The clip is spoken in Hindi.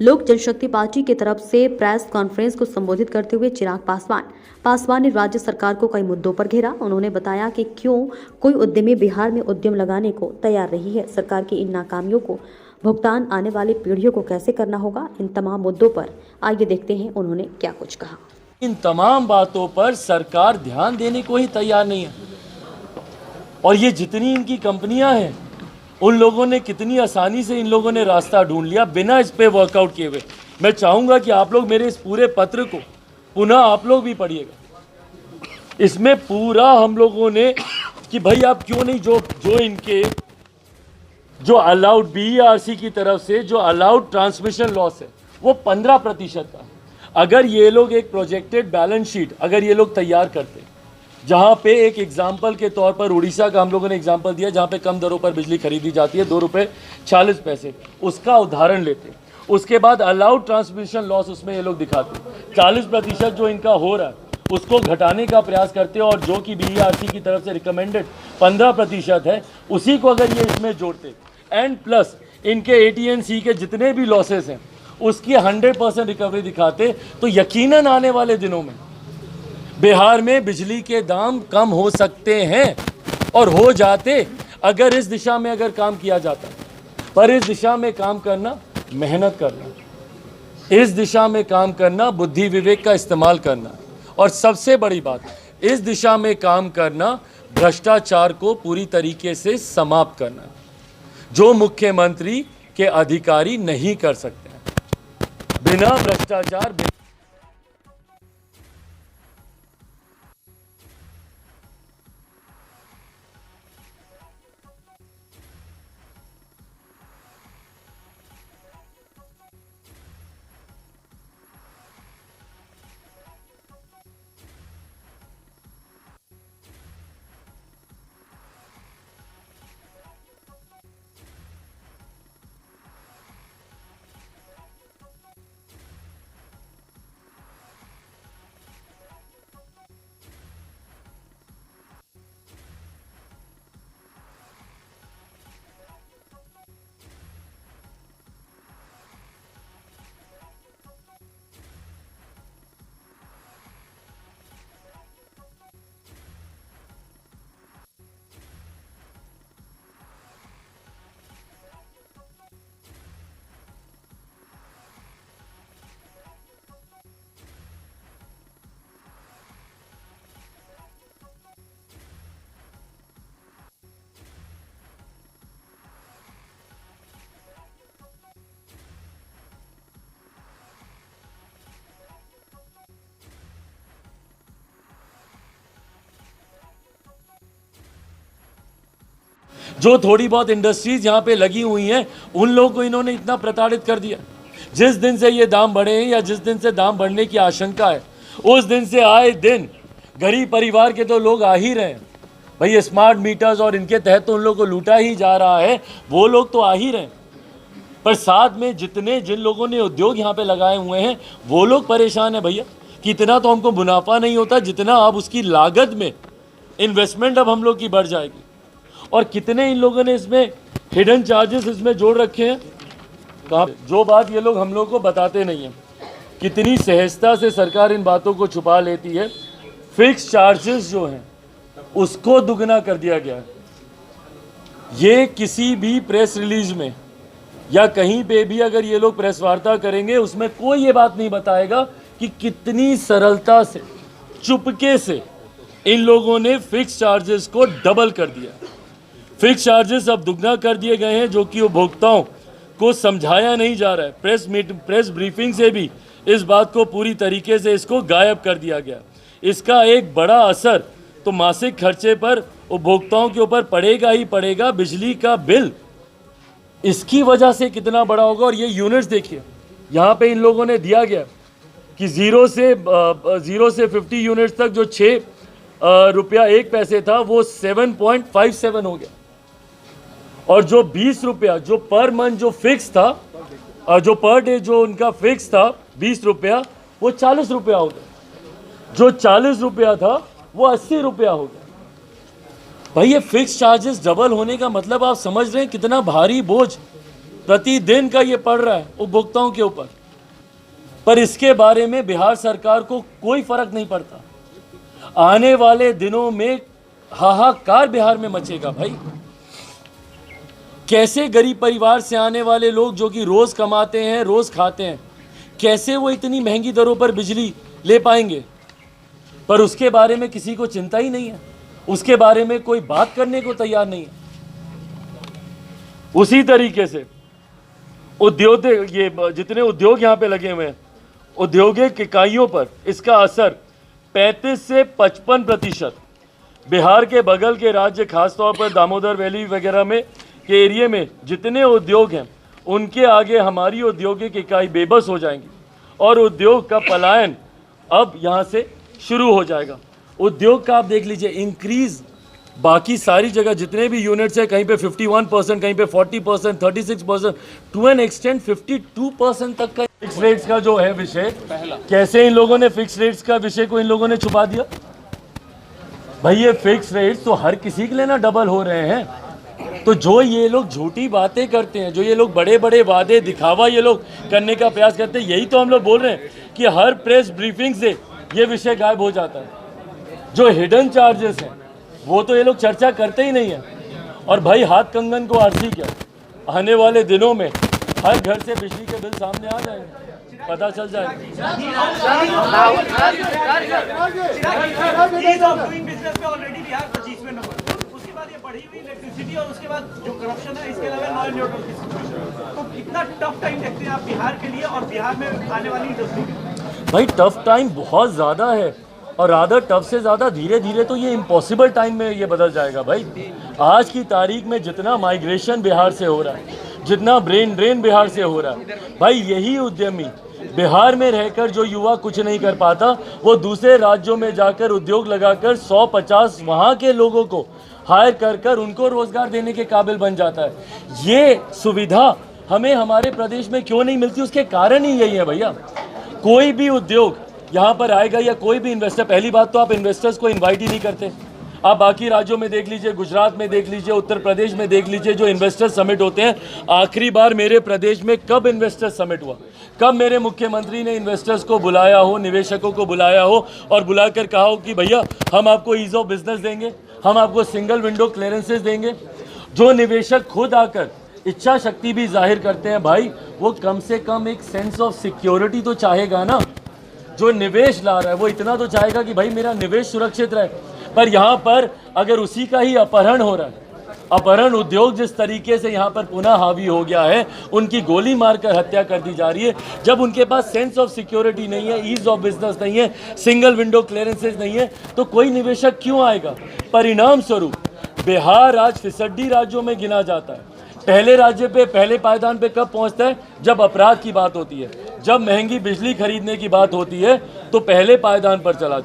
लोक जनशक्ति पार्टी की तरफ से प्रेस कॉन्फ्रेंस को संबोधित करते हुए चिराग पासवान ने राज्य सरकार को कई मुद्दों पर घेरा। उन्होंने बताया कि क्यों कोई उद्यमी बिहार में उद्यम लगाने को तैयार नहीं है, सरकार की इन नाकामियों को भुगतान आने वाली पीढ़ियों को कैसे करना होगा, इन तमाम मुद्दों पर आइए देखते हैं उन्होंने क्या कुछ कहा। इन तमाम बातों पर सरकार ध्यान देने को ही तैयार नहीं है। और ये जितनी इनकी कंपनियां हैं, उन लोगों ने कितनी आसानी से इन लोगों ने रास्ता ढूंढ लिया बिना इस पे वर्कआउट किए हुए। मैं चाहूंगा कि आप लोग मेरे इस पूरे पत्र को पुनः आप लोग भी पढ़िएगा। इसमें पूरा हम लोगों ने कि भाई आप क्यों नहीं जो इनके जो अलाउड बीईआरसी की तरफ से जो अलाउड ट्रांसमिशन लॉस है वो 15% का। अगर ये लोग एक प्रोजेक्टेड बैलेंस शीट अगर ये लोग तैयार करते, जहाँ पे एक एग्जाम्पल के तौर पर उड़ीसा का हम लोगों ने एग्जाम्पल दिया जहाँ पे कम दरों पर बिजली खरीदी जाती है, 2 रुपये 40 पैसे, उसका उदाहरण लेते, उसके बाद अलाउड ट्रांसमिशन लॉस उसमें ये लोग दिखाते, 40% जो इनका हो रहा है उसको घटाने का प्रयास करते और जो कि बीईआरसी की तरफ से रिकमेंडेड 15% है उसी को अगर ये इसमें जोड़ते एंड प्लस इनके एटीएनसी के जितने भी लॉसेस हैं उसकी 100% रिकवरी दिखाते, तो यकीनन आने वाले दिनों में बिहार में बिजली के दाम कम हो सकते हैं और हो जाते अगर इस दिशा में अगर काम किया जाता। पर इस दिशा में काम करना, मेहनत करना, इस दिशा में काम करना, बुद्धि विवेक का इस्तेमाल करना और सबसे बड़ी बात, इस दिशा में काम करना भ्रष्टाचार को पूरी तरीके से समाप्त करना, जो मुख्यमंत्री के अधिकारी नहीं कर सकते हैं। बिना भ्रष्टाचार जो थोड़ी बहुत इंडस्ट्रीज यहाँ पे लगी हुई हैं उन लोगों को इन्होंने इतना प्रताड़ित कर दिया। जिस दिन से ये दाम बढ़े हैं या जिस दिन से दाम बढ़ने की आशंका है उस दिन से आए दिन गरीब परिवार के तो लोग आ ही रहे हैं। भाई स्मार्ट मीटर्स और इनके तहत तो उन लोगों को लूटा ही जा रहा है, वो लोग तो आ ही रहे हैं, पर साथ में जिन लोगों ने उद्योग यहाँ पे लगाए हुए हैं वो लोग परेशान है भैया कि इतना तो हमको मुनाफा नहीं होता जितना अब उसकी लागत में इन्वेस्टमेंट अब हम लोग की बढ़ जाएगी। और कितने इन लोगों ने इसमें हिडन चार्जेस इसमें जोड़ रखे हैं, कहाँ जो बात ये लोग हम लोग को बताते नहीं हैं, कितनी सहजता से सरकार इन बातों को छुपा लेती है। फिक्स चार्जेस जो हैं उसको दुगना कर दिया गया है। ये किसी भी प्रेस रिलीज में या कहीं पे भी अगर ये लोग प्रेस वार्ता करेंगे उसमें कोई ये बात नहीं बताएगा कि कितनी सरलता से चुपके से इन लोगों ने फिक्स चार्जेस को डबल कर दिया। फिक्स चार्जेस अब दुगना कर दिए गए हैं जो कि उपभोक्ताओं को समझाया नहीं जा रहा है। प्रेस ब्रीफिंग से भी इस बात को पूरी तरीके से इसको गायब कर दिया गया। इसका एक बड़ा असर तो मासिक खर्चे पर उपभोक्ताओं के ऊपर पड़ेगा ही पड़ेगा। बिजली का बिल इसकी वजह से कितना बड़ा होगा। और ये यूनिट्स देखिए, यहाँ पे इन लोगों ने दिया गया कि 0 से 50 यूनिट्स तक जो 6 रुपया 1 पैसे था वो 7.57 हो गया, और जो 20 रुपया जो पर मंथ जो फिक्स था, जो पर डे जो उनका फिक्स था 20 रुपया, वो 40 रुपया हो गया। जो 40 रुपया था वो 80 रुपया हो गया। भाई ये फिक्स चार्जेस डबल होने का मतलब आप समझ रहे हैं कितना भारी बोझ प्रतिदिन का ये पड़ रहा है उपभोक्ताओं के ऊपर, पर इसके बारे में बिहार सरकार को कोई फर्क नहीं पड़ता। आने वाले दिनों में हाहाकार बिहार में मचेगा भाई। कैसे गरीब परिवार से आने वाले लोग जो कि रोज कमाते हैं, रोज खाते हैं, कैसे वो इतनी महंगी दरों पर बिजली ले पाएंगे? पर उसके बारे में किसी को चिंता ही नहीं है, उसके बारे में कोई बात करने को तैयार नहीं है। उसी तरीके से उद्योग, ये जितने उद्योग यहाँ पे लगे हुए हैं, औद्योगिक इकाइयों पर इसका असर 35 से 55%। बिहार के बगल के राज्य, खासतौर पर दामोदर वैली वगैरह में के एरिया में जितने उद्योग हैं, उनके आगे हमारी औद्योगिक इकाई बेबस हो जाएंगी और उद्योग का पलायन अब यहाँ से शुरू हो जाएगा। उद्योग का आप देख लीजिए इंक्रीज, बाकी सारी जगह जितने भी यूनिट्स हैं, कहीं पे 51%, कहीं पे 40%, 36%, टू एन एक्सटेंट 52% तक का फिक्स रेट्स का जो है विषय, कैसे इन लोगों ने फिक्स रेट्स का विषय को इन लोगों ने छुपा दिया? भाई ये फिक्स रेट्स तो हर किसी के लिए ना डबल हो रहे हैं। तो जो ये लोग झूठी बातें करते हैं, जो ये लोग बड़े बड़े वादे दिखावा ये लोग करने का प्रयास करते हैं, यही तो हम लोग बोल रहे हैं कि हर प्रेस ब्रीफिंग से ये विषय गायब हो जाता है। जो हिडन चार्जेस हैं वो तो ये लोग चर्चा करते ही नहीं है। और भाई हाथ कंगन को आरसी क्या, आने वाले दिनों में हर घर से बिजली के बिल सामने आ जाएंगे, पता चल जाएगा। उसके बाद ये बढ़ी हुई इलेक्ट्रिसिटी और उसके बाद जो करप्शन है, इसके अलावा नॉन न्यूट्रल की सिचुएशन, तो कितना टफ टाइम देखते हैं आप बिहार के लिए और बिहार में आने वाली इंडस्ट्री के? भाई टफ टाइम बहुत ज़्यादा है, और रादर टफ से ज़्यादा धीरे धीरे तो ये इम्पॉसिबल टाइम में ये बदल जाएगा। भाई आज की तारीख में जितना माइग्रेशन बिहार से हो रहा है, जितना ब्रेन ड्रेन बिहार से हो रहा है, भाई यही उद्यमी बिहार में रहकर जो युवा कुछ नहीं कर पाता, वो दूसरे राज्यों में जाकर उद्योग लगाकर 150 वहाँ के लोगों को हायर कर कर उनको रोजगार देने के काबिल बन जाता है। ये सुविधा हमें हमारे प्रदेश में क्यों नहीं मिलती? उसके कारण ही यही है भैया। कोई भी उद्योग यहाँ पर आएगा या कोई भी इन्वेस्टर, पहली बात तो आप इन्वेस्टर्स को इनवाइट ही नहीं करते। आप बाकी राज्यों में देख लीजिए, गुजरात में देख लीजिए, उत्तर प्रदेश में देख लीजिए, जो इन्वेस्टर समिट होते हैं, आखिरी बार मेरे प्रदेश में कब इन्वेस्टर समिट हुआ? कब मेरे मुख्यमंत्री ने इन्वेस्टर्स को बुलाया हो, निवेशकों को बुलाया हो और बुलाकर कहा हो कि भैया हम आपको ईज ऑफ बिजनेस देंगे, हम आपको सिंगल विंडो क्लियरेंसेस देंगे? जो निवेशक खुद आकर इच्छा शक्ति भी जाहिर करते हैं, भाई वो कम से कम एक सेंस ऑफ सिक्योरिटी तो चाहेगा ना। जो निवेश ला रहा है वो इतना तो चाहेगा कि भाई मेरा निवेश सुरक्षित रहे। पर यहाँ पर अगर उसी का ही अपहरण हो रहा है, अपहरण उद्योग जिस तरीके से यहाँ पर पुनः हावी हो गया है, उनकी गोली मारकर हत्या कर दी जा रही है, जब उनके पास सेंस ऑफ सिक्योरिटी नहीं है, ईज ऑफ बिजनेस नहीं है, सिंगल विंडो क्लियरेंसेज नहीं है, तो कोई निवेशक क्यों आएगा? परिणाम स्वरूप बिहार आज फिसड्डी राज्यों में गिना जाता है। पहले राज्य पे, पहले पायदान पे कब पहुंचता है? जब अपराध की बात होती है, जब महंगी बिजली खरीदने की बात होती है, तो पहले पायदान पर चला जाता है।